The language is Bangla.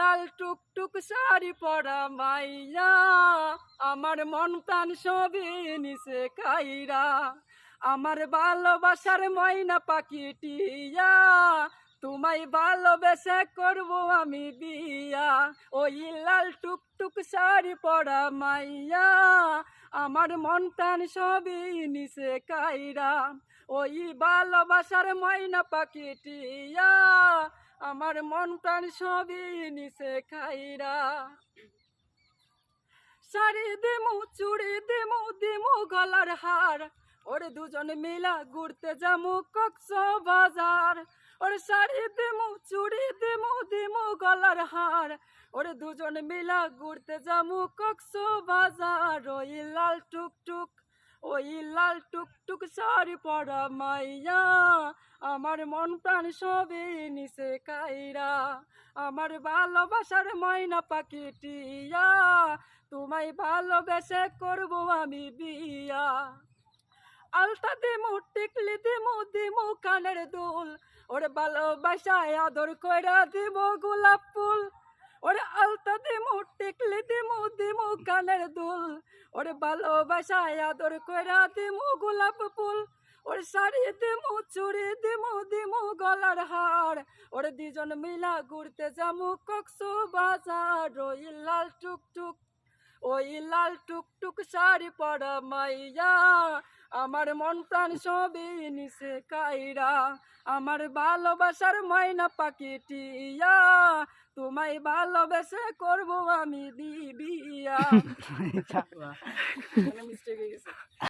লাল টুকটুক শাড়ি পরা মাইয়া, আমার মন প্রাণ সবই নিছে কাইরা। আমার ভালোবাসার ময়না পাখি টিয়া, তোমায় ভালোবেসে করব আমি বিয়া। ওই লাল টুকটুক শাড়ি পরা মাইয়া, আমার মন প্রাণ সবই নিছে কাইরা। ওই ভালোবাসার ময়না পাখি টিয়া, আমার মন প্রাণ সবই নিছে খাইরা। শাড়ি দিমু চুড়ি দিমু দিমু গলার হার, ওরে দুজন মিলা ঘুরতে যামু কক্সবাজার। ওরে শাড়ি দিমু চুড়ি দিমু দিমু গলার হার, ওরে দুজন মিলা ঘুরতে যামু কক্সবাজার। ওই লাল টুকটুক, ওই লাল টুকটুক শাড়ি পরা মাইয়া, আমার মন প্রাণ সবই নিছে কাইরা। আমার ভালোবাসার ময়না পাখি টিয়া, তোমায় ভালোবেসে করবো আমি বিয়া। আলতা দিমু টিকলি দিমু দিমু কানের দুল, ওরে ভালোবাসায় আদর কইরা দিমু গোলাপ ফুল। ওরে আলতা দিমু টিকলি দিমু দিমু কানের দুল, ওরে ভালোবাসায় আদর কইরা দিমু গোলাপ ফুল। ওরে শাড়ি দিমু চুড়ি দিমু দিমু গলার হার, ওরে দুজন মিলা ঘুরতে যামু কক্সবাজার। ওই লাল টুকটুক, ওই লাল টুকটুক শাড়ি পরা মাইয়া, আমার মন প্রাণ সবই নিছে কাইরা। আমার ভালোবাসার ময়না পাখি টিয়া, তোমায় ভালোবেসে করবো আমি বিয়া। মিস্টেক হয়ে গেছে।